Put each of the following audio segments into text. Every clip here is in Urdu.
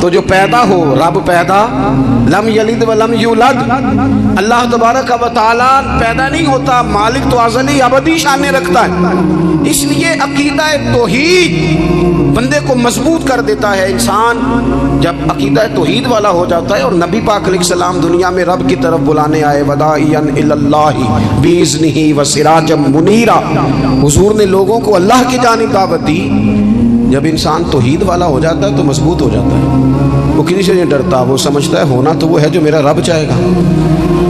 تو جو پیدا ہو رب پیدا، لم یلد ولم یولد، اللہ تبارک و تعالی پیدا نہیں ہوتا، مالک تو ازلی ابدی شان رکھتا ہے۔ اس لیے عقیدہ توحید بندے کو مضبوط کر دیتا ہے۔ انسان جب عقیدہ توحید والا ہو جاتا ہے، اور نبی پاک علیہ السلام دنیا میں رب کی طرف بلانے آئے، وداعیا الی اللہ باذنہ وسراجا منیرا، حضور نے لوگوں کو اللہ کی جانب دعوت دی۔ جب انسان توحید والا ہو جاتا ہے تو مضبوط ہو جاتا ہے، وہ کسی سے نہیں ڈرتا، وہ سمجھتا ہے ہونا تو وہ ہے جو میرا رب چاہے گا،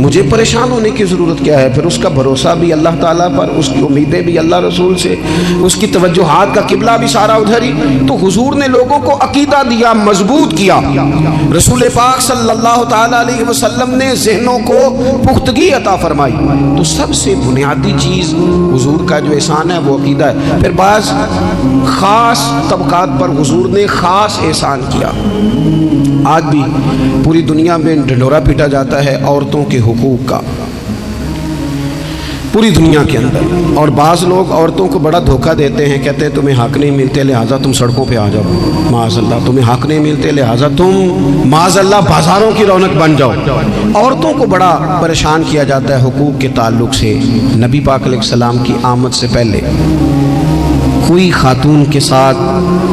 مجھے پریشان ہونے کی ضرورت کیا ہے۔ پھر اس کا بھروسہ بھی اللہ تعالیٰ پر، اس کی امیدیں بھی اللہ رسول سے، اس کی توجہات کا قبلہ بھی سارا ادھر ہی۔ تو حضور نے لوگوں کو عقیدہ دیا، مضبوط کیا۔ رسول پاک صلی اللہ تعالیٰ علیہ وسلم نے ذہنوں کو پختگی عطا فرمائی۔ تو سب سے بنیادی چیز حضور کا جو احسان ہے وہ عقیدہ ہے۔ پھر بعض خاص طبقات پر حضور نے خاص احسان کیا۔ آج بھی پوری دنیا میں ڈنڈورا پیٹا جاتا ہے عورتوں کے حقوق کا، پوری دنیا کے اندر، اور بعض لوگ عورتوں کو بڑا دھوکہ دیتے ہیں، کہتے ہیں تمہیں حق نہیں ملتے لہٰذا تم سڑکوں پہ آ جاؤ، معاذ اللہ، تمہیں حق نہیں ملتے لہٰذا تم معاذ اللہ بازاروں کی رونق بن جاؤ۔ عورتوں کو بڑا پریشان کیا جاتا ہے حقوق کے تعلق سے۔ نبی پاک علیہ السلام کی آمد سے پہلے کوئی خاتون کے ساتھ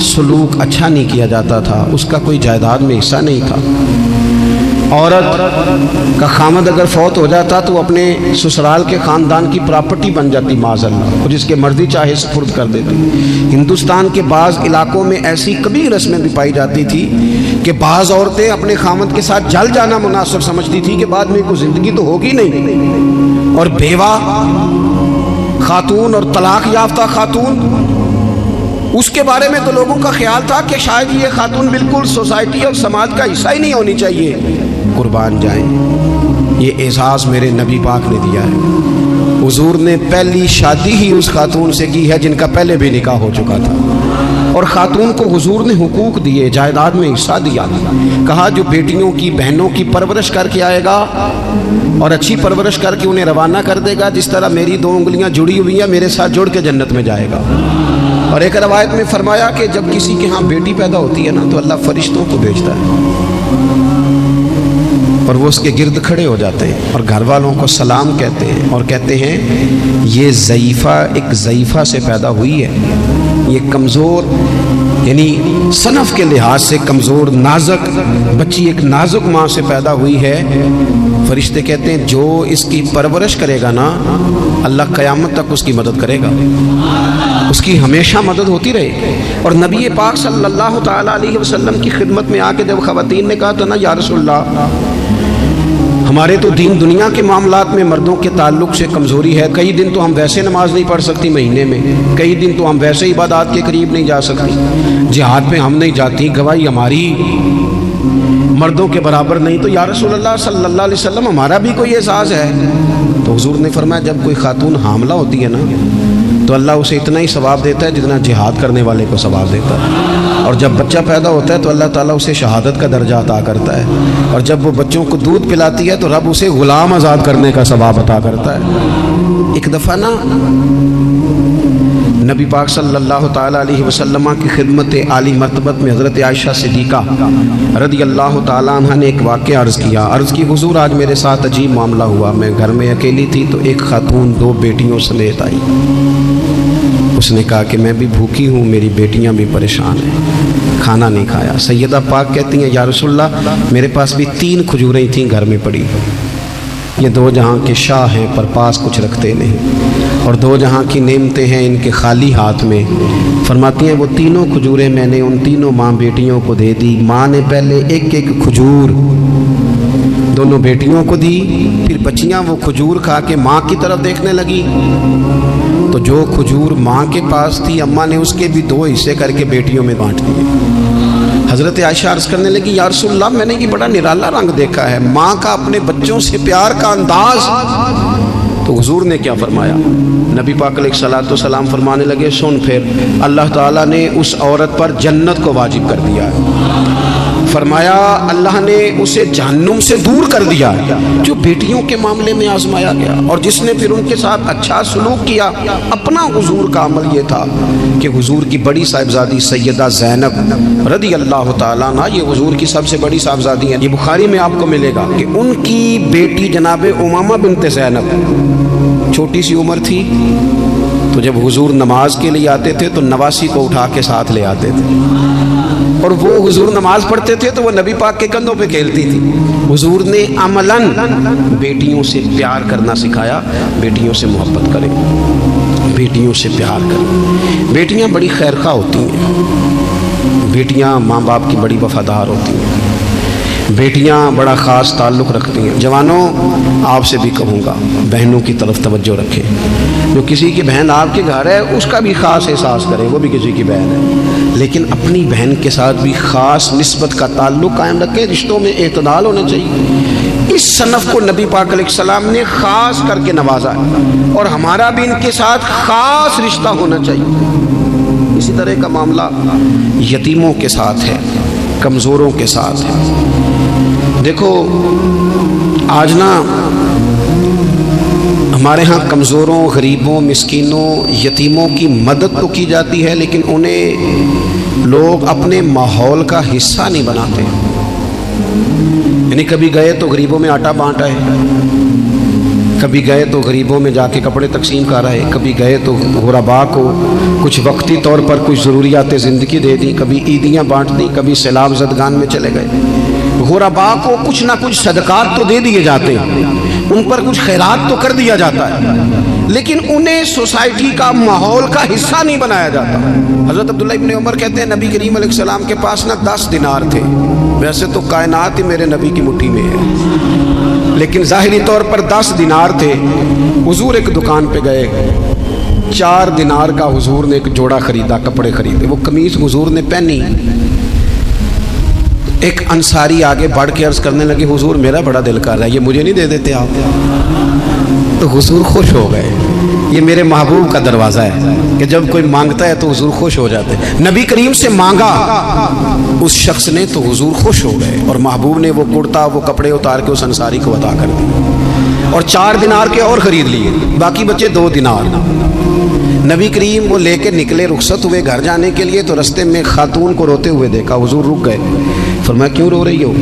سلوک اچھا نہیں کیا جاتا تھا، اس کا کوئی جائیداد میں حصہ نہیں تھا۔ عورت کا خامد اگر فوت ہو جاتا تو اپنے سسرال کے خاندان کی پراپرٹی بن جاتی معاذ اللہ، اور جس کے مرضی چاہے سپرد کر دیتی۔ ہندوستان کے بعض علاقوں میں ایسی کبھی رسمیں بھی پائی جاتی تھی کہ بعض عورتیں اپنے خامد کے ساتھ جل جانا مناسب سمجھتی تھی کہ بعد میں کوئی زندگی تو ہوگی نہیں، اور بیوہ خاتون اور طلاق یافتہ خاتون، اس کے بارے میں تو لوگوں کا خیال تھا کہ شاید یہ خاتون بالکل سوسائٹی اور سماج کا حصہ ہی نہیں ہونی چاہیے۔ قربان جائیں، یہ اعزاز میرے نبی پاک نے دیا ہے۔ حضور نے پہلی شادی ہی اس خاتون سے کی ہے جن کا پہلے بھی نکاح ہو چکا تھا، اور خاتون کو حضور نے حقوق دیے، جائیداد میں حصہ دیا۔ کہا جو بیٹیوں کی بہنوں کی پرورش کر کے آئے گا اور اچھی پرورش کر کے انہیں روانہ کر دے گا، جس طرح میری دو انگلیاں جڑی ہوئی ہیں میرے ساتھ جڑ کے جنت میں جائے گا۔ اور ایک روایت میں فرمایا کہ جب کسی کے ہاں بیٹی پیدا ہوتی ہے نا تو اللہ فرشتوں کو بھیجتا ہے، اور وہ اس کے گرد کھڑے ہو جاتے ہیں اور گھر والوں کو سلام کہتے ہیں، اور کہتے ہیں یہ ضعیفہ ایک ضعیفہ سے پیدا ہوئی ہے، یہ کمزور، یعنی صنف کے لحاظ سے کمزور نازک بچی ایک نازک ماں سے پیدا ہوئی ہے۔ فرشتے کہتے ہیں جو اس کی پرورش کرے گا نا اللہ قیامت تک اس کی مدد کرے گا، اس کی ہمیشہ مدد ہوتی رہے گی۔ اور نبی پاک صلی اللہ تعالیٰ علیہ وسلم کی خدمت میں آ کے جب خواتین نے کہا تو نا یا رسول اللہ ہمارے تو دین دنیا کے معاملات میں مردوں کے تعلق سے کمزوری ہے، کئی دن تو ہم ویسے نماز نہیں پڑھ سکتی مہینے میں، کئی دن تو ہم ویسے عبادات کے قریب نہیں جا سکتی، جہاد پہ ہم نہیں جاتی، گواہی ہماری مردوں کے برابر نہیں، تو یا رسول اللہ صلی اللہ علیہ وسلم ہمارا بھی کوئی اعزاز ہے؟ تو حضور نے فرمایا جب کوئی خاتون حاملہ ہوتی ہے نا تو اللہ اسے اتنا ہی ثواب دیتا ہے جتنا جہاد کرنے والے کو ثواب دیتا ہے، اور جب بچہ پیدا ہوتا ہے تو اللہ تعالیٰ اسے شہادت کا درجہ عطا کرتا ہے، اور جب وہ بچوں کو دودھ پلاتی ہے تو رب اسے غلام آزاد کرنے کا ثواب عطا کرتا ہے۔ ایک دفعہ نا نبی پاک صلی اللہ تعالیٰ علیہ وسلم کی خدمت عالی مرتبت میں حضرت عائشہ صدیقہ رضی اللہ تعالیٰ عنہ نے ایک واقعہ عرض کیا۔ عرض کی حضور آج میرے ساتھ عجیب معاملہ ہوا، میں گھر میں اکیلی تھی تو ایک خاتون دو بیٹیوں سمیت آئی، اس نے کہا کہ میں بھی بھوکی ہوں، میری بیٹیاں بھی پریشان ہیں، کھانا نہیں کھایا۔ سیدہ پاک کہتی ہیں یا رسول اللہ میرے پاس بھی 3 کھجوریں تھیں گھر میں پڑی، یہ 2 جہاں کے شاہ ہیں پر پاس کچھ رکھتے نہیں، اور 2 جہاں کی نعمتیں ہیں ان کے خالی ہاتھ میں۔ فرماتی ہیں وہ 3 کھجوریں میں نے ان 3 ماں بیٹیوں کو دے دی، ماں نے پہلے ایک ایک کھجور دونوں بیٹیوں کو دی، پھر بچیاں وہ کھجور کھا کے ماں کی طرف دیکھنے لگی، تو جو کھجور ماں کے پاس تھی اماں نے اس کے بھی 2 حصے کر کے بیٹیوں میں بانٹ دیے۔ حضرت عائشہ عرض کرنے لگی یا رسول اللہ میں نے یہ بڑا نرالا رنگ دیکھا ہے، ماں کا اپنے بچوں سے پیار کا انداز۔ تو حضور نے کیا فرمایا؟ نبی پاک علیہ الصلوۃ والسلام فرمانے لگے سن پھر اللہ تعالیٰ نے اس عورت پر جنت کو واجب کر دیا ہے۔ فرمایا اللہ نے اسے جہنم سے دور کر دیا جو بیٹیوں کے معاملے میں آزمایا گیا، اور جس نے پھر ان کے ساتھ اچھا سلوک کیا۔ اپنا حضور کا عمل یہ تھا کہ حضور کی بڑی صاحبزادی سیدہ زینب رضی اللہ تعالیٰ عنہ، یہ حضور کی سب سے بڑی صاحبزادی ہیں، یہ بخاری میں آپ کو ملے گا کہ ان کی بیٹی جناب امامہ بنت زینب چھوٹی سی عمر تھی، تو جب حضور نماز کے لیے آتے تھے تو نواسی کو اٹھا کے ساتھ لے آتے تھے، اور وہ حضور نماز پڑھتے تھے تو وہ نبی پاک کے کندھوں پہ کھیلتی تھی۔ حضور نے عملاً بیٹیوں سے پیار کرنا سکھایا، بیٹیوں سے محبت کریں، بیٹیوں سے پیار کریں۔ بیٹیاں بڑی خیرخواہ ہوتی ہیں، بیٹیاں ماں باپ کی بڑی وفادار ہوتی ہیں، بیٹیاں بڑا خاص تعلق رکھتی ہیں۔ جوانوں، آپ سے بھی کہوں گا بہنوں کی طرف توجہ رکھیں، جو کسی کی بہن آپ کے گھر ہے اس کا بھی خاص احساس کریں، وہ بھی کسی کی بہن ہے، لیکن اپنی بہن کے ساتھ بھی خاص نسبت کا تعلق قائم رکھیں۔ رشتوں میں اعتدال ہونا چاہیے۔ اس صنف کو نبی پاک علیہ السلام نے خاص کر کے نوازا ہے، اور ہمارا بھی ان کے ساتھ خاص رشتہ ہونا چاہیے۔ اسی طرح کا معاملہ یتیموں کے ساتھ ہے، کمزوروں کے ساتھ ہے۔ دیکھو آج نا ہمارے ہاں کمزوروں، غریبوں، مسکینوں، یتیموں کی مدد تو کی جاتی ہے، لیکن انہیں لوگ اپنے ماحول کا حصہ نہیں بناتے۔ یعنی کبھی گئے تو غریبوں میں آٹا بانٹا ہے، کبھی گئے تو غریبوں میں جا کے کپڑے تقسیم کر رہے، کبھی گئے تو غرباء کو کچھ وقتی طور پر کچھ ضروریات زندگی دے دی، کبھی عیدیاں بانٹ دی، کبھی سیلاب زدگان میں چلے گئے۔ غرباء کو کچھ نہ کچھ صدقات تو دے دیے جاتے ہیں، ان پر کچھ خیرات تو کر دیا جاتا ہے، لیکن انہیں سوسائٹی کا ماحول کا حصہ نہیں بنایا جاتا۔ حضرت عبداللہ ابن عمر کہتے ہیں نبی کریم علیہ السلام کے پاس نا 10 دینار تھے، ویسے تو کائنات ہی میرے نبی کی مٹھی میں ہے، لیکن ظاہری طور پر 10 دینار تھے۔ حضور ایک دکان پہ گئے، 4 دینار کا حضور نے ایک جوڑا خریدا، کپڑے خریدے، وہ قمیض حضور نے پہنی۔ ایک انصاری آگے بڑھ کے عرض کرنے لگے حضور میرا بڑا دل کر رہا ہے، یہ مجھے نہیں دے دیتے آپ؟ تو حضور خوش ہو گئے۔ یہ میرے محبوب کا دروازہ ہے کہ جب کوئی مانگتا ہے تو حضور خوش ہو جاتے ہیں۔ نبی کریم سے مانگا اس شخص نے تو حضور خوش ہو گئے، اور محبوب نے وہ کرتا، وہ کپڑے اتار کے اس انصاری کو عطا کر دیے، اور 4 دینار کے اور خرید لیے، باقی بچے 2 دینار۔ نبی کریم وہ لے کے نکلے، رخصت ہوئے گھر جانے کے لیے، تو رستے میں خاتون کو روتے ہوئے دیکھا، حضور رک گئے، فرمایا کیوں رو رہی ہو؟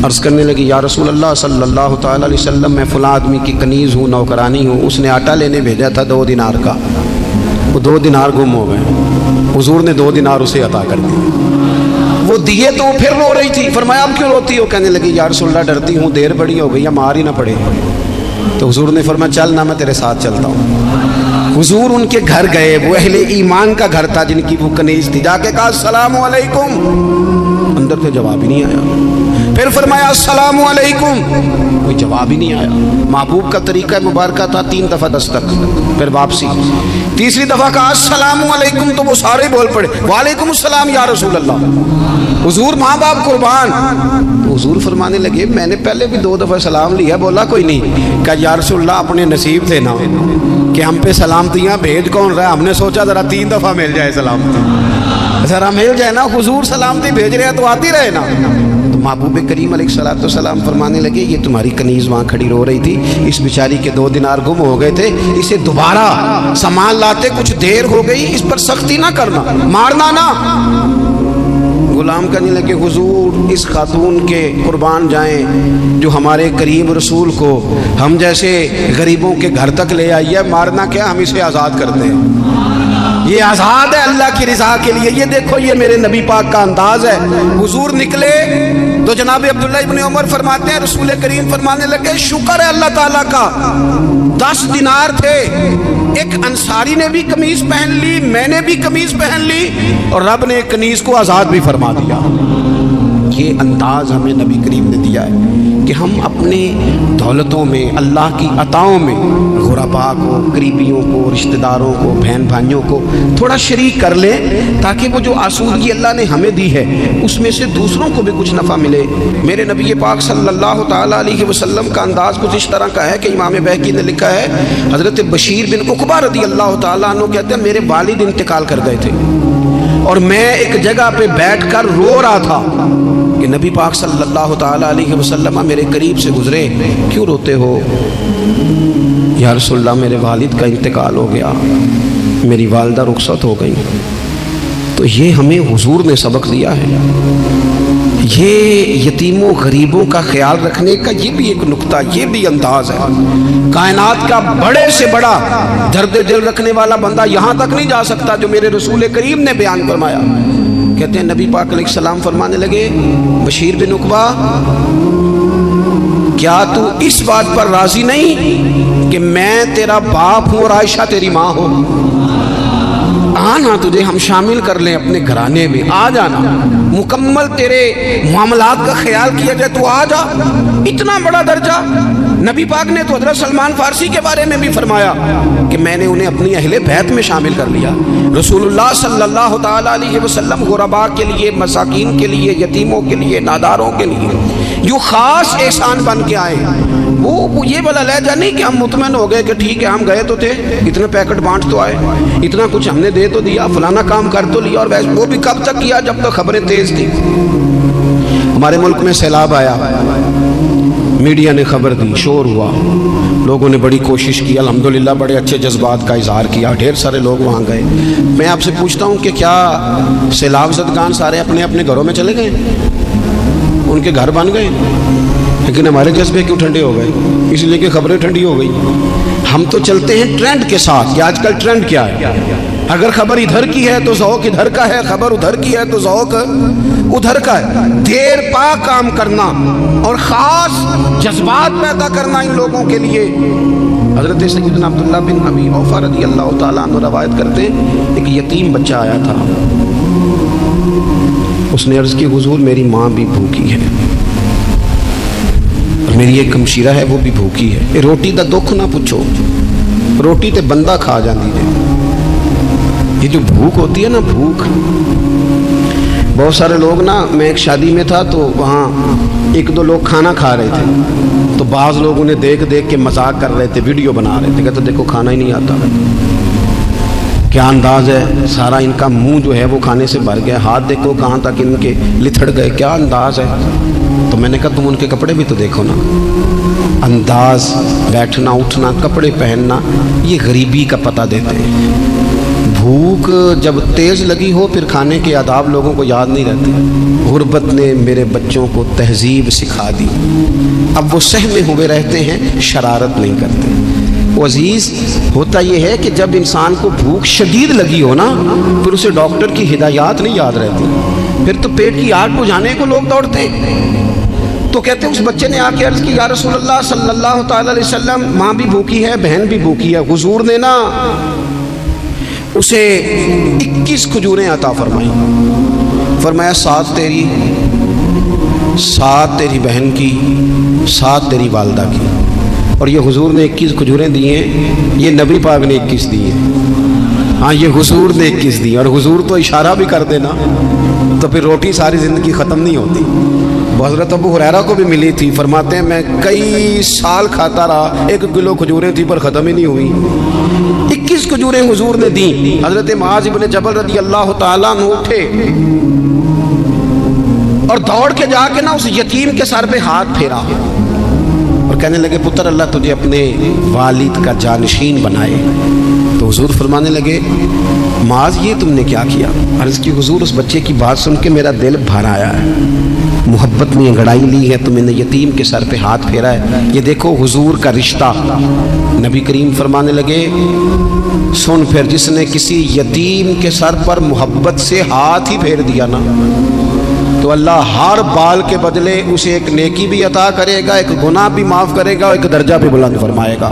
عرض کرنے لگی یا رسول اللہ صلی اللہ تعالی علیہ وسلم میں فلاں آدمی کی کنیز ہوں، نوکرانی ہوں، اس نے آٹا لینے بھیجا تھا 2 دینار کا، وہ 2 دینار گم ہو گئے، حضور نے 2 دینار اسے عطا کر دیے، وہ دیے تو وہ پھر رو رہی تھی۔ فرمایا اب کیوں روتی ہو؟ کہنے لگی یا رسول اللہ ڈرتی ہوں دیر بڑی ہو گئی ہے، مار ہی نہ پڑے۔ تو حضور نے فرمایا چل نہ، میں تیرے ساتھ چلتا ہوں۔ حضور ان کے گھر گئے، وہ اہل ایمان کا گھر تھا جن کی وہ کنیز تھی، جا کے کہا السلام علیکم، اندر سے جواب ہی نہیں آیا۔ پھر فرمایا السلام علیکم، کوئی جواب ہی نہیں آیا۔ محبوب کا طریقہ مبارکہ تھا 3 دفعہ دستک، پھر واپسی، تیسری دفعہ کہا السلام علیکم، تو وہ سارے بول پڑے وعلیکم السلام یا رسول اللہ، حضور ماں باپ قربان۔ تو حضور فرمانے لگے میں نے پہلے بھی 2 دفعہ سلام لیا، بولا کوئی نہیں، کہا یا رسول اللہ اپنے نصیب تھے نا کہ ہم پہ سلامتیاں بھیج کون رہا ہے، ہم نے سوچا ذرا 3 دفعہ مل جائے سلامتی، ذرا مل جائے نا، حضور سلامتی بھیج رہے ہیں تو آتی رہے نا۔ تو محبوب کریم علیہ الصلوۃ والسلام فرمانے لگے یہ تمہاری کنیز وہاں کھڑی رو رہی تھی، اس بیچاری کے 2 دینار گم ہو گئے تھے، اسے دوبارہ سامان لاتے کچھ دیر ہو گئی، اس پر سختی نہ کرنا، مارنا نہ۔ غلام کہنے لگے حضور اس خاتون کے قربان جائیں جو ہمارے کریم رسول کو ہم جیسے غریبوں کے گھر تک لے آئی ہے، مارنا کیا، ہم اسے آزاد کرتے ہیں، یہ آزاد ہے اللہ کی رضا کے لیے۔ یہ دیکھو یہ میرے نبی پاک کا انداز ہے۔ حضور نکلے تو جناب عبداللہ ابن عمر فرماتے ہیں رسول کریم فرمانے لگے شکر ہے اللہ تعالیٰ کا 10 دینار تھے، ایک انصاری نے بھی قمیض پہن لی، میں نے بھی قمیض پہن لی، اور رب نے کنیز کو آزاد بھی فرما دیا۔ یہ انداز ہمیں نبی کریم نے دیا ہے کہ ہم اپنے دولتوں میں، اللہ کی عطاؤں میں غرباء کو، قریبیوں کو، رشتہ داروں کو، بہن بھائیوں کو تھوڑا شریک کر لیں، تاکہ وہ جو آسودگی اللہ نے ہمیں دی ہے اس میں سے دوسروں کو بھی کچھ نفع ملے۔ میرے نبی پاک صلی اللہ تعالیٰ علیہ وسلم کا انداز کچھ اس طرح کا ہے کہ امام بہقی نے لکھا ہے حضرت بشیر بن عقبہ رضی اللہ تعالیٰ عنہ کہتے ہیں میرے والد انتقال کر گئے تھے، اور میں ایک جگہ پہ بیٹھ کر رو رہا تھا کہ نبی پاک صلی اللہ تعالیٰ علیہ وسلم میرے قریب سے گزرے، کیوں روتے ہو؟ یا رسول اللہ میرے والد کا انتقال ہو گیا، میری والدہ رخصت ہو گئی۔ تو یہ ہمیں حضور نے سبق دیا ہے، یہ یتیموں غریبوں کا خیال رکھنے کا یہ بھی ایک نقطہ، یہ بھی انداز ہے۔ کائنات کا بڑے سے بڑا درد دل رکھنے والا بندہ یہاں تک نہیں جا سکتا جو میرے رسول کریم نے بیان فرمایا۔ کہتے ہیں نبی پاک علیہ السلام فرمانے لگے، بشیر بن عقبہ کیا تو اس بات پر راضی نہیں کہ میں تیرا باپ ہوں اور عائشہ تیری ماں ہو؟ آنا تجھے ہم شامل کر لیں اپنے گھرانے میں، آ جانا، مکمل تیرے معاملات کا خیال کیا جائے، تو آ جا۔ اتنا بڑا درجہ نبی پاک نے تو حضرت سلمان فارسی کے بارے میں بھی فرمایا کہ میں نے انہیں اپنی اہل بیت میں شامل کر لیا۔ رسول اللہ صلی اللہ تعالیٰ علیہ وسلم غرباء کے لیے، مساکین کے لیے، یتیموں کے لیے، ناداروں کے لیے جو خاص احسان بن کے آئے، وہ یہ والا لہجہ نہیں کہ ہم مطمئن ہو گئے کہ ٹھیک ہے ہم گئے تو تھے، اتنے پیکٹ بانٹ تو آئے، اتنا کچھ ہم نے دے تو دیا، فلانا کام کر تو لیا، اور ویسے وہ بھی کب تک کیا جب تک خبریں تیز تھی۔ ہمارے ملک میں سیلاب آیا، میڈیا نے خبر دی، شور ہوا، لوگوں نے بڑی کوشش کی، الحمدللہ بڑے اچھے جذبات کا اظہار کیا، ڈھیر سارے لوگ وہاں گئے۔ میں آپ سے پوچھتا ہوں کہ کیا سیلاب زدگان سارے اپنے اپنے گھروں میں چلے گئے؟ ان کے گھر بن گئے، لیکن ہمارے جذبے کیوں ٹھنڈے ہو گئے؟ اس لیے کہ خبریں ٹھنڈی ہو گئی۔ ہم تو چلتے ہیں ٹرینڈ کے ساتھ کہ آج کل ٹرینڈ کیا ہے، اگر خبر ادھر کی ہے تو ذوق ادھر کا ہے، خبر ادھر کی ہے تو ذوق ادھر کا ہے۔ دیر پا کام کرنا اور خاص جذبات پیدا کرنا ان لوگوں کے لیے۔ حضرت سیدنا عبداللہ بن ابی اوفا رضی اللہ تعالیٰ عنہ روایت کرتے ہیں، ایک یتیم بچہ آیا تھا، اس نے عرض کی حضور میری ماں بھی بھوکی ہے اور میری ایک ہمشیرہ ہے وہ بھی بھوکی ہے، روٹی دا دکھ نہ پوچھو، روٹی تے بندہ کھا جاندی ہے، یہ جو بھوک ہوتی ہے نا، بھوک، بہت سارے لوگ نا، میں ایک شادی میں تھا تو وہاں ایک دو لوگ کھانا کھا رہے تھے تو بعض لوگ انہیں دیکھ دیکھ کے مذاق کر رہے تھے، ویڈیو بنا رہے تھے، کہتے دیکھو کھانا ہی نہیں آتا، کیا انداز ہے، سارا ان کا منہ جو ہے وہ کھانے سے بھر گیا، ہاتھ دیکھو کہاں تک ان کے لتھڑ گئے، کیا انداز ہے۔ تو میں نے کہا تم ان کے کپڑے بھی تو دیکھو نا، انداز، بیٹھنا اٹھنا، کپڑے پہننا، یہ غریبی کا پتہ دیتے ہیں۔ بھوک جب تیز لگی ہو پھر کھانے کے آداب لوگوں کو یاد نہیں رہتے۔ غربت نے میرے بچوں کو تہذیب سکھا دی، اب وہ سہمے ہوئے رہتے ہیں، شرارت نہیں کرتے۔ وہ عزیز ہوتا یہ ہے کہ جب انسان کو بھوک شدید لگی ہو نا، پھر اسے ڈاکٹر کی ہدایات نہیں یاد رہتی، پھر تو پیٹ کی آگ بجھانے کو لوگ دوڑتے ہیں۔ تو کہتے ہیں اس بچے نے آ کے عرض کی، یا رسول اللہ صلی اللہ تعالی علیہ وسلم ماں بھی بھوکی ہے، بہن بھی بھوکی ہے۔ حضور نے نا اسے 21 کھجوریں عطا فرمائی، فرمایا 7 تیری، 7 تیری بہن کی، 7 تیری والدہ کی۔ اور یہ حضور نے 21 کھجوریں دی ہیں، یہ نبی پاک نے 21 دی ہیں، ہاں یہ حضور نے 21 دی، اور حضور تو اشارہ بھی کر دینا تو پھر روٹی ساری زندگی ختم نہیں ہوتی۔ وہ حضرت ابو ہریرہ کو بھی ملی تھی، فرماتے ہیں میں کئی سال کھاتا رہا، 1 کلو کھجوریں تھی پر ختم ہی نہیں ہوئی۔ 21 کھجوریں حضور نے دیں۔ حضرت معاذ بن جبل رضی اللہ تعالیٰ عنہ اٹھے اور دوڑ کے جا کے نا اس یتیم کے سر پہ ہاتھ پھیرا اور کہنے لگے پتر اللہ تجھے اپنے والد کا جانشین بنائے۔ تو حضور فرمانے لگے معاذ یہ تم نے کیا کیا؟ عرض کی حضور اس بچے کی بات سن کے میرا دل بھر آیا ہے، محبت میں انگڑائی لی ہے تو میں نے یتیم کے سر پہ ہاتھ پھیرا ہے، یہ دیکھو حضور کا رشتہ۔ نبی کریم فرمانے لگے سن پھر جس نے کسی یتیم کے سر پر محبت سے ہاتھ ہی پھیر دیا نا تو اللہ ہر بال کے بدلے اسے ایک نیکی بھی عطا کرے گا، ایک گناہ بھی معاف کرے گا، اور ایک درجہ بھی بلند فرمائے گا۔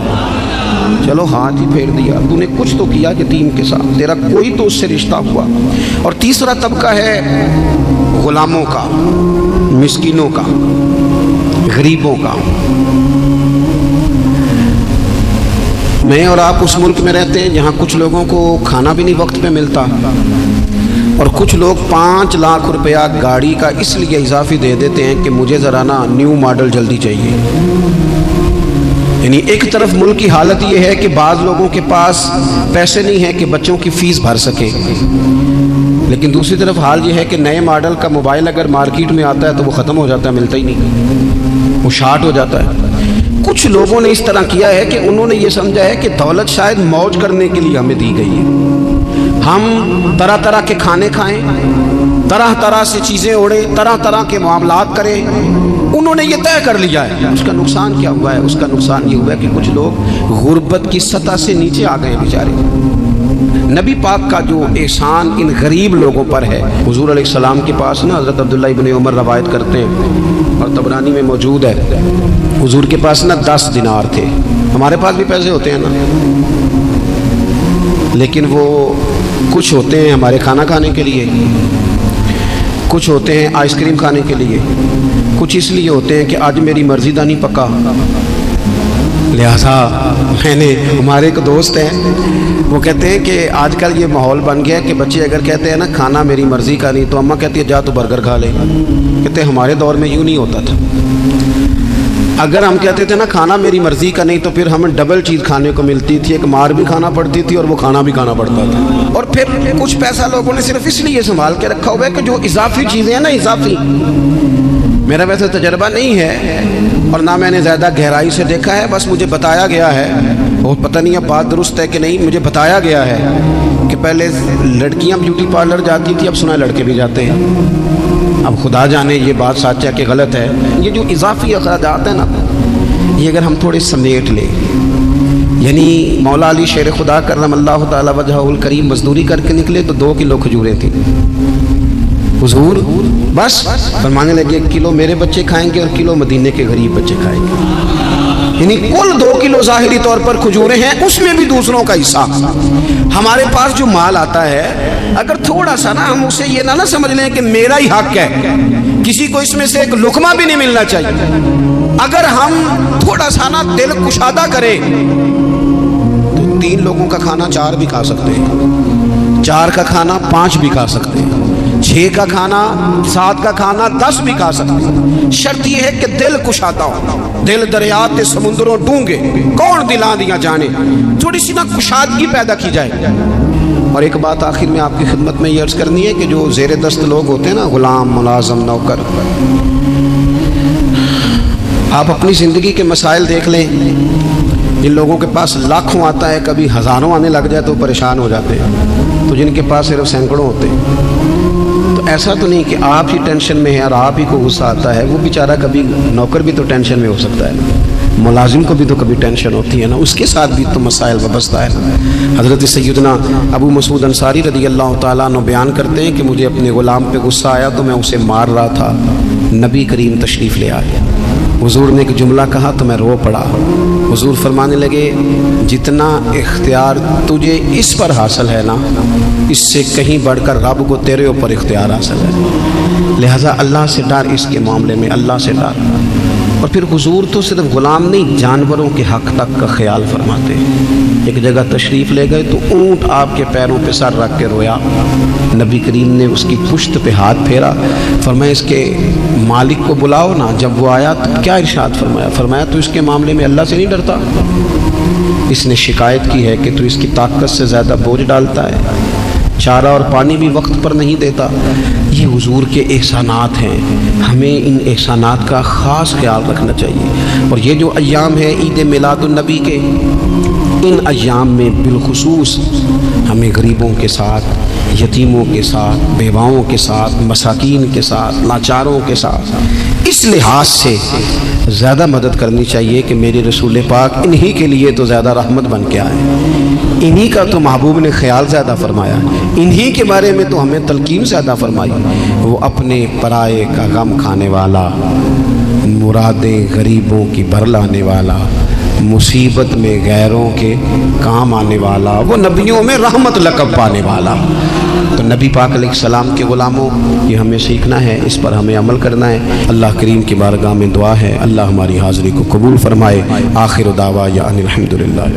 چلو ہاتھ ہی پھیر دیا، تو نے کچھ تو کیا یتیم کے ساتھ، تیرا کوئی تو اس سے رشتہ ہوا۔ اور تیسرا طبقہ ہے غلاموں کا، مسکینوں کا، غریبوں کا۔ میں اور آپ اس ملک میں رہتے ہیں جہاں کچھ لوگوں کو کھانا بھی نہیں وقت پہ ملتا، اور کچھ لوگ 5 لاکھ روپیہ گاڑی کا اس لیے اضافی دے دیتے ہیں کہ مجھے ذرا نا نیو ماڈل جلدی چاہیے۔ یعنی ایک طرف ملک کی حالت یہ ہے کہ بعض لوگوں کے پاس پیسے نہیں ہیں کہ بچوں کی فیس بھر سکے، لیکن دوسری طرف حال یہ ہے کہ نئے ماڈل کا موبائل اگر مارکیٹ میں آتا ہے تو وہ ختم ہو جاتا ہے، ملتا ہی نہیں، وہ شارٹ ہو جاتا ہے۔ کچھ لوگوں نے اس طرح کیا ہے کہ انہوں نے یہ سمجھا ہے کہ دولت شاید موج کرنے کے لیے ہمیں دی گئی ہے، ہم طرح طرح کے کھانے کھائیں، طرح طرح سے چیزیں اڑیں، طرح طرح کے معاملات کریں، انہوں نے یہ طے کر لیا ہے۔ اس کا نقصان کیا ہوا ہے؟ اس کا نقصان یہ ہوا ہے کہ کچھ لوگ غربت کی سطح سے نیچے آ گئے ہیں بیچارے۔ نبی پاک کا جو احسان ان غریب لوگوں پر ہے، حضور علیہ السلام کے پاس نا حضرت عبداللہ ابن عمر روایت کرتے ہیں اور طبرانی میں موجود ہے، حضور کے پاس نا 10 دینار تھے۔ ہمارے پاس بھی پیسے ہوتے ہیں نا، لیکن وہ کچھ ہوتے ہیں ہمارے کھانا کھانے کے لیے، کچھ ہوتے ہیں آئس کریم کھانے کے لیے، کچھ اس لیے ہوتے ہیں کہ آج میری مرضی دا نہیں پکا، لہذا میں نے، ہمارے ایک دوست ہیں وہ کہتے ہیں کہ آج کل یہ ماحول بن گیا ہے کہ بچے اگر کہتے ہیں نا کھانا میری مرضی کا نہیں، تو اماں کہتی ہے جا تو برگر کھا لے۔ کہتے ہیں ہمارے دور میں یوں نہیں ہوتا تھا، اگر ہم کہتے تھے نا کھانا میری مرضی کا نہیں تو پھر ہمیں ڈبل چیز کھانے کو ملتی تھی، ایک مار بھی کھانا پڑتی تھی اور وہ کھانا بھی کھانا پڑتا تھا۔ اور پھر کچھ پیسہ لوگوں نے صرف اس لیے سنبھال کے رکھا ہوا ہے کہ جو اضافی چیزیں ہیں نا، اضافی، میرا ویسے تجربہ نہیں ہے اور نہ میں نے زیادہ گہرائی سے دیکھا ہے، بس مجھے بتایا گیا ہے، اور پتہ نہیں اب بات درست ہے کہ نہیں، مجھے بتایا گیا ہے کہ پہلے لڑکیاں بیوٹی پارلر جاتی تھی، اب سنا ہے لڑکے بھی جاتے ہیں۔ اب خدا جانے یہ بات سچ ہے کہ غلط ہے۔ یہ جو اضافی اخراجات ہیں نا، یہ اگر ہم تھوڑے سمیٹ لیں، یعنی مولا علی شیر خدا کرم اللہ تعالی وجہہ الکریم مزدوری کر کے نکلے تو 2 کلو کھجوریں تھیں، حضور بس فرمانے لگے 1 کلو میرے بچے کھائیں گے اور کلو مدینے کے غریب بچے کھائیں گے، یعنی کل 2 کلو ظاہری طور پر کھجوریں ہیں، اس میں بھی دوسروں کا حصہ۔ ہمارے پاس جو مال آتا ہے اگر تھوڑا سا نا ہم اسے یہ نہ سمجھ لیں کہ میرا ہی حق ہے، کسی کو اس میں سے ایک لقمہ بھی نہیں ملنا چاہیے، اگر ہم تھوڑا سا نا دل کشادہ کریں تو 3 لوگوں کا کھانا 4 بھی کھا سکتے ہیں، 4 کا کھانا 5 بھی کھا سکتے ہیں، 6 کا کھانا 7 کا کھانا 10 بھی کھا سکتے ہیں۔ شرط یہ ہے کہ دل کشادہ ہو، دل دریات سمندروں ڈونگے، کون دلاں دیا جانے، تھوڑی سی نا کشادگی پیدا کی جائے۔ اور ایک بات آخر میں آپ کی خدمت میں یہ عرض کرنی ہے کہ جو زیر دست لوگ ہوتے ہیں نا، غلام، ملازم، نوکر، آپ اپنی زندگی کے مسائل دیکھ لیں، جن لوگوں کے پاس لاکھوں آتا ہے، کبھی ہزاروں آنے لگ جائے تو پریشان ہو جاتے ہیں، تو جن کے پاس صرف سینکڑوں ہوتے ہیں، تو ایسا تو نہیں کہ آپ ہی ٹینشن میں ہیں اور آپ ہی کو غصہ آتا ہے، وہ بیچارہ کبھی نوکر بھی تو ٹینشن میں ہو سکتا ہے، ملازم کو بھی تو کبھی ٹینشن ہوتی ہے نا، اس کے ساتھ بھی تو مسائل وابستہ ہے نا۔ حضرت سیدنا ابو مسعود انصاری رضی اللہ تعالیٰ عنہ بیان کرتے ہیں کہ مجھے اپنے غلام پہ غصہ آیا تو میں اسے مار رہا تھا، نبی کریم تشریف لے آئے، حضور نے ایک جملہ کہا تو میں رو پڑا، حضور فرمانے لگے جتنا اختیار تجھے اس پر حاصل ہے نا، اس سے کہیں بڑھ کر رب کو تیرے اوپر اختیار حاصل ہے، لہٰذا اللہ سے ڈر، اس کے معاملے میں اللہ سے ڈر۔ اور پھر حضور تو صرف غلام نہیں، جانوروں کے حق تک کا خیال فرماتے ہیں۔ ایک جگہ تشریف لے گئے تو اونٹ آپ کے پیروں پہ سر رکھ کے رویا، نبی کریم نے اس کی پشت پہ ہاتھ پھیرا، فرمایا اس کے مالک کو بلاؤ نا، جب وہ آیا تو کیا ارشاد فرمایا؟ فرمایا تو اس کے معاملے میں اللہ سے نہیں ڈرتا، اس نے شکایت کی ہے کہ تو اس کی طاقت سے زیادہ بوجھ ڈالتا ہے، چارہ اور پانی بھی وقت پر نہیں دیتا۔ یہ حضور کے احسانات ہیں، ہمیں ان احسانات کا خاص خیال رکھنا چاہیے۔ اور یہ جو ایام ہے عید میلاد النبی کے، ان ایام میں بالخصوص ہمیں غریبوں کے ساتھ، یتیموں کے ساتھ، بیواؤں کے ساتھ، مساکین کے ساتھ، لاچاروں کے ساتھ اس لحاظ سے زیادہ مدد کرنی چاہیے کہ میرے رسول پاک انہی کے لیے تو زیادہ رحمت بن کے آئے، انہی کا تو محبوب نے خیال زیادہ فرمایا، انہی کے بارے میں تو ہمیں تلقین زیادہ فرمائی۔ وہ اپنے پرائے کا غم کھانے والا، مرادیں غریبوں کی بھر لانے والا، مصیبت میں غیروں کے کام آنے والا، وہ نبیوں میں رحمت لقب پانے والا۔ تو نبی پاک علیہ السلام کے غلاموں، یہ ہمیں سیکھنا ہے، اس پر ہمیں عمل کرنا ہے۔ اللہ کریم کی بارگاہ میں دعا ہے اللہ ہماری حاضری کو قبول فرمائے۔ آخر دعوانا ان الحمدللہ۔